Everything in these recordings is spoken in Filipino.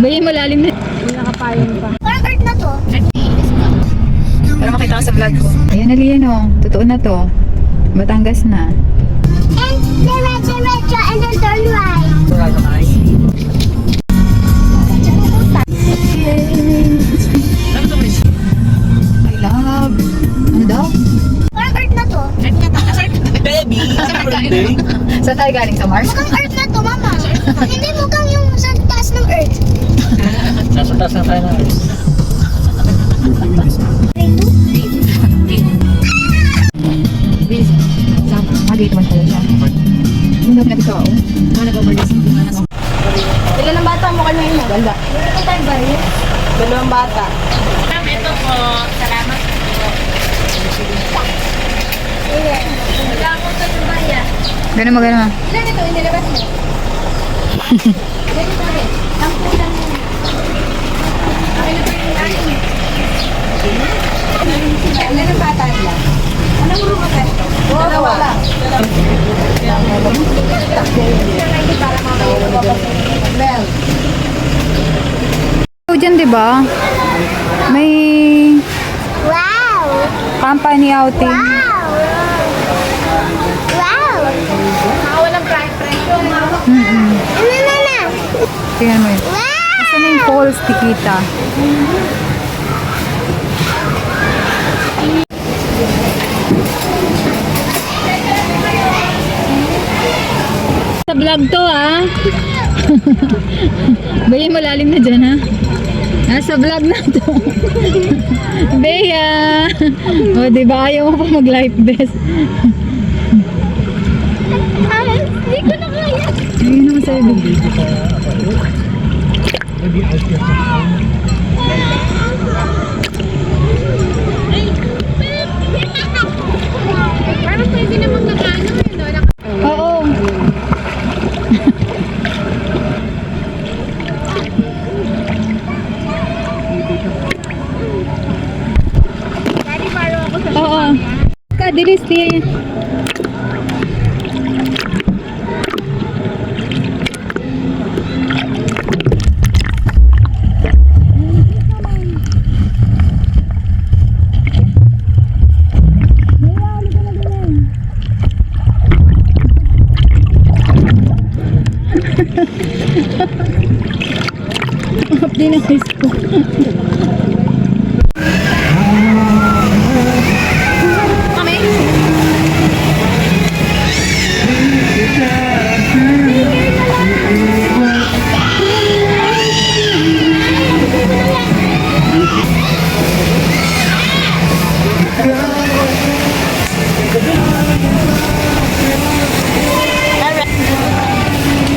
Bayan malalim na. Hindi nakapayong pa. Parang earth na to. Para makita ka sa vlog ko. Ayan na Lian oh. Totoo na to. Batangas na. And diretso and then turn right. I love. Ano daw? Parang earth na to. Baby! Saan tayo galing? Sa Mars? Mukhang earth na to, mama. Hindi mukhang yung sa taas ng earth. Nasa taas na tayo na. Mag-8 man pala siya. Hindi na ito ako. Ano ba ba? Ilan ang bata mo kanina? Ganda. Ito tayo ba yun? 2 bata. Ito po, salamat po. Wala ko sa Dubai. Ganun mo, ganun mo. Ilan ito? Inilabas mo? Ilan ito rin? Ang pulang mo. Ano ba yung akin? Ilan ang bata nila? Anong room ka? Dalawa lang. Para mamaya lumabas yung bell. So, dyan diba? May Wow! company outing. Wow! Wow! Walang price yung Na! Tingnan mo yun. Wow! Asan na yung falls, Tikita? Sa vlog to ah. Bayan malalim na dyan ha. Nasa vlog na to. Bea! O diba ayaw mo pa mag life vest? Hindi ko na kaya. Ayun naman sa'yo. Parang pwede namang nakano yun. Oo. Daddy, paro ako sa Oo. Kadilis niya. Di na ko.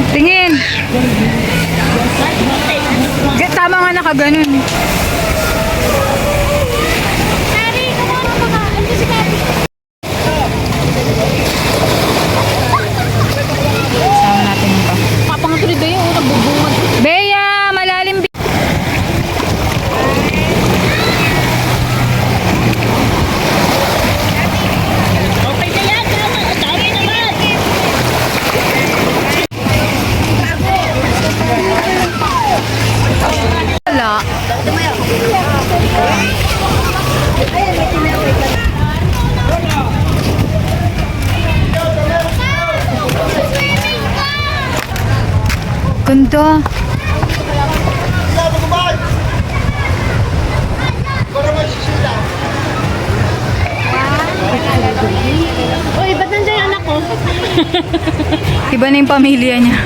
Tingin. Tama nga nakaganon. Daddy, kumama ka ka. Ano si Daddy? Sama natin ito. Papangatuloy ba yung unang bubungan? Bea, malalim. Okay na yan, ang dami naman. Wala. Ganda. Uy, ba't nandiyan yung anak ko? Iba na yung pamilya niya.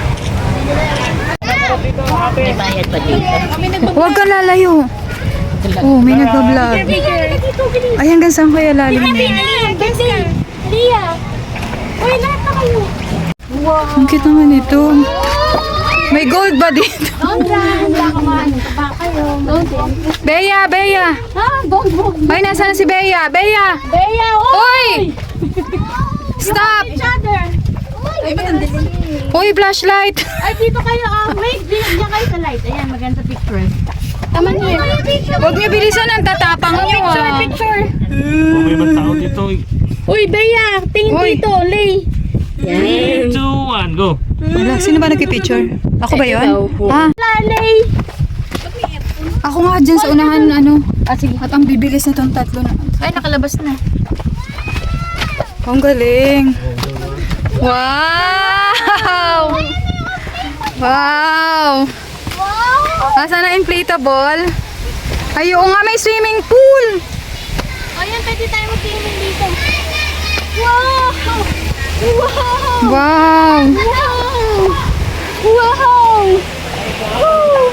May bayad pa dito. Huwag ka lalayo. Oh, may nagbablog. Ay, hanggang saan kaya lalim na yun? Lia! Uy, lahat na kayo! Ang cute naman ito. May gold ba dito? Handa ka man. Pa kayo. Bea, Bea. Ha? Bong. Ay, nasaan na si Bea? Bea! Bea, Uy! Stop! each other. Ay, ba't ang dilim? Uy, flashlight! Ay, dito kayo. Wait, diyan kayo sa light. Ayan, maganda picture. Taman niyo. Huwag niyo bilisan ang tatapang niyo ah. Picture. May ibang tao dito. Uy, Bea, tingin Uy. dito. Lay. 3, 2, 1, go! Wala, sino ba nagpipicture? Ako ba yun? Ah, Lay. Ako nga dyan sa unahan, ano. Ah, sige. At ang bibilis na tong tatlo na. Ay, nakalabas na. Ang galing. Wow! Wow! Asan na inflatable? Ay, oo nga, may swimming pool. Ayan, pwede tayo mag-swimming dito. Wow! Wow! Wow! Wow! Wow! Wow!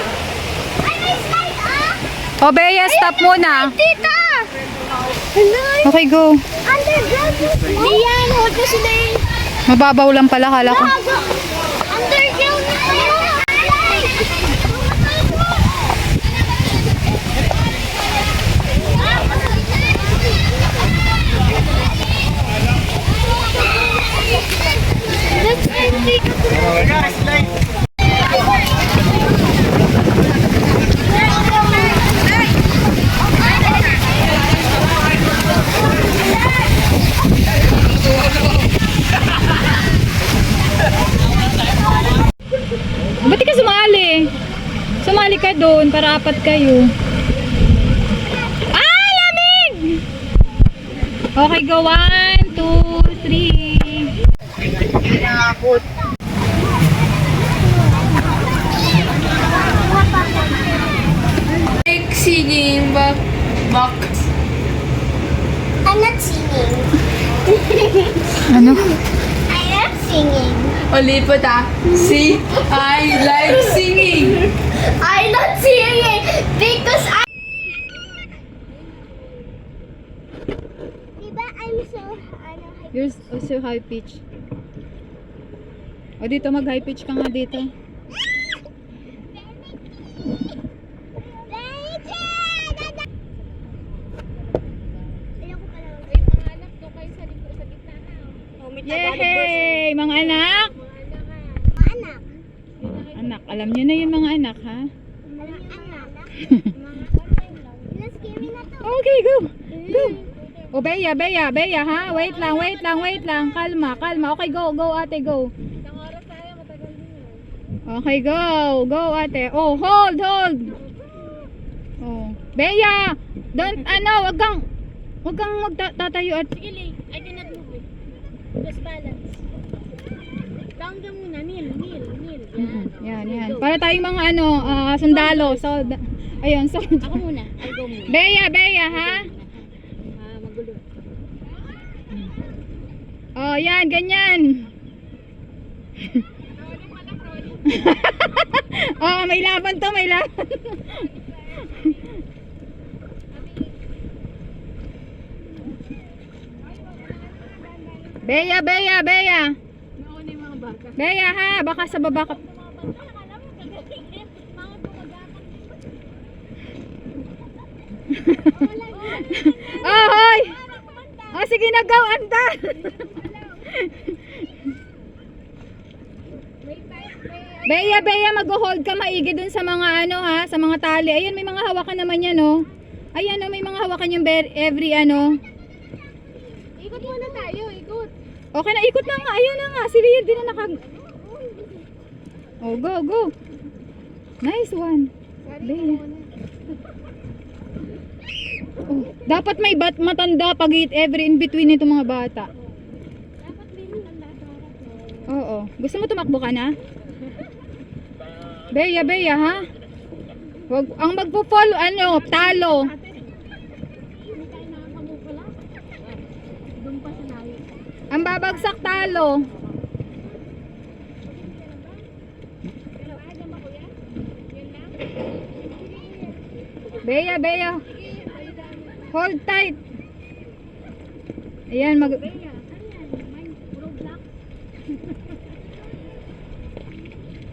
Ay, may slide ah! O, Bea, stop muna. Tita! Hello! Okay, go. Underground yung slide. Diyan, hold ko si Day. Mababaw lang pala, kala ko. Underground yung Let's end Ba't di ka sumali? Sumali ka doon para apat kayo. Ah, lamig! Okay, go. 1, 2, 3. Nakakot. Like singing, back. I'm not singing. Ano? I am singing. Ulipot ah. See? I like singing. I'm not singing because I. Diba I'm so Yours also high pitch. O dito mag high pitch ka nga dito. Yay! Mga anak! Anak. Anak, alam niyo na yun mga anak, ha? Anak. Let's give me na to. Okay, go! Go! O, Bea, ha? Wait lang. Kalma. Okay, go, ate, go. Okay, go. Go, ate. Oh, hold. Oh. Bea! Don't, wag kang magtatayo at... Sige, Lay. I cannot move it. Just balance. Down ka muna. Kneel. Yan. Para tayong mga sundalo. So, ayun, so... Ako muna. I'll go muna. Bea, ha? Magulo. Oh, yan, ganyan. Oh, may laban to. Bea. Bea, ha? Baka sa baba ka. Oh, hoy! Oh, sige na, go, anda! Bea, mag-hold ka maigi dun sa mga sa mga tali. Ayan, may mga hawakan naman yan, oh. Ayan, oh, may mga hawakan yung every Ikot muna tayo. Ikot. Okay na, ikot na nga. Ayan na nga. Si Leah din na Oh, go. Nice one. Bea. Oh, dapat may matanda pag every in between nito mga bata. Dapat din ang nasa harap mo. Oo. Gusto mo tumakbo ka na? Bea, ha? Wag ang magpo-follow talo. Hindi tayo nakakamove pala. Doon pa sa layo. Ang babagsak talo. Bea. Hold tight. Ayan,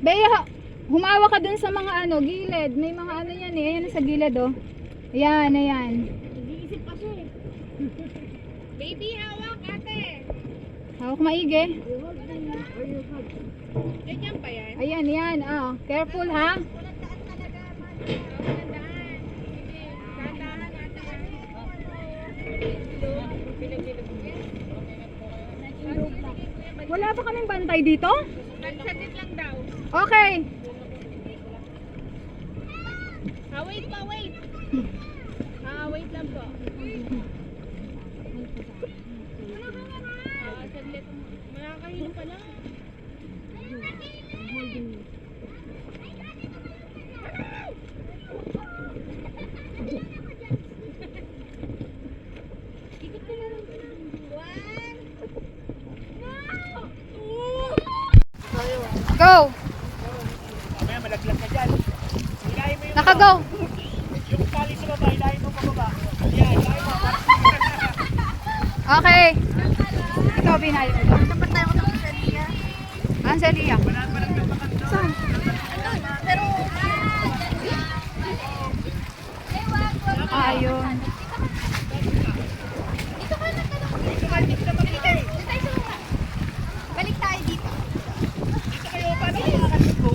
Bea, humawa ka dun sa mga gilid. May mga yan eh. Ayan sa gilid, oh. Ayan. Nag-iisip pa siya eh. Baby, hawak ate. Hawak maigi. Ganyan pa yan. Ayan. Careful, ha? Wala pa kaming bantay dito? Nagsatit lang daw. Okay. Haway wait pa, wait. Wait lang po. Saglit. Makakahilo pa lang. Go! Mamaya malaglag ka dyan. Hilahin mo yung Naka-go! tali sa baba, hilahin mo pababa. Yan, hilahin mo. Okay. Ikaw, Binay. Dapat tayo sa Celia. Ah, Celia. Saan? Ayun. Balik tayo dito. Dito kayo, paano yung makakasip ko?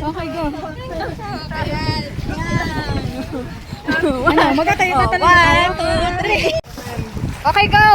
Okay, go. Ano, magkatayo tayo. 1, 2, 3. Okay, go.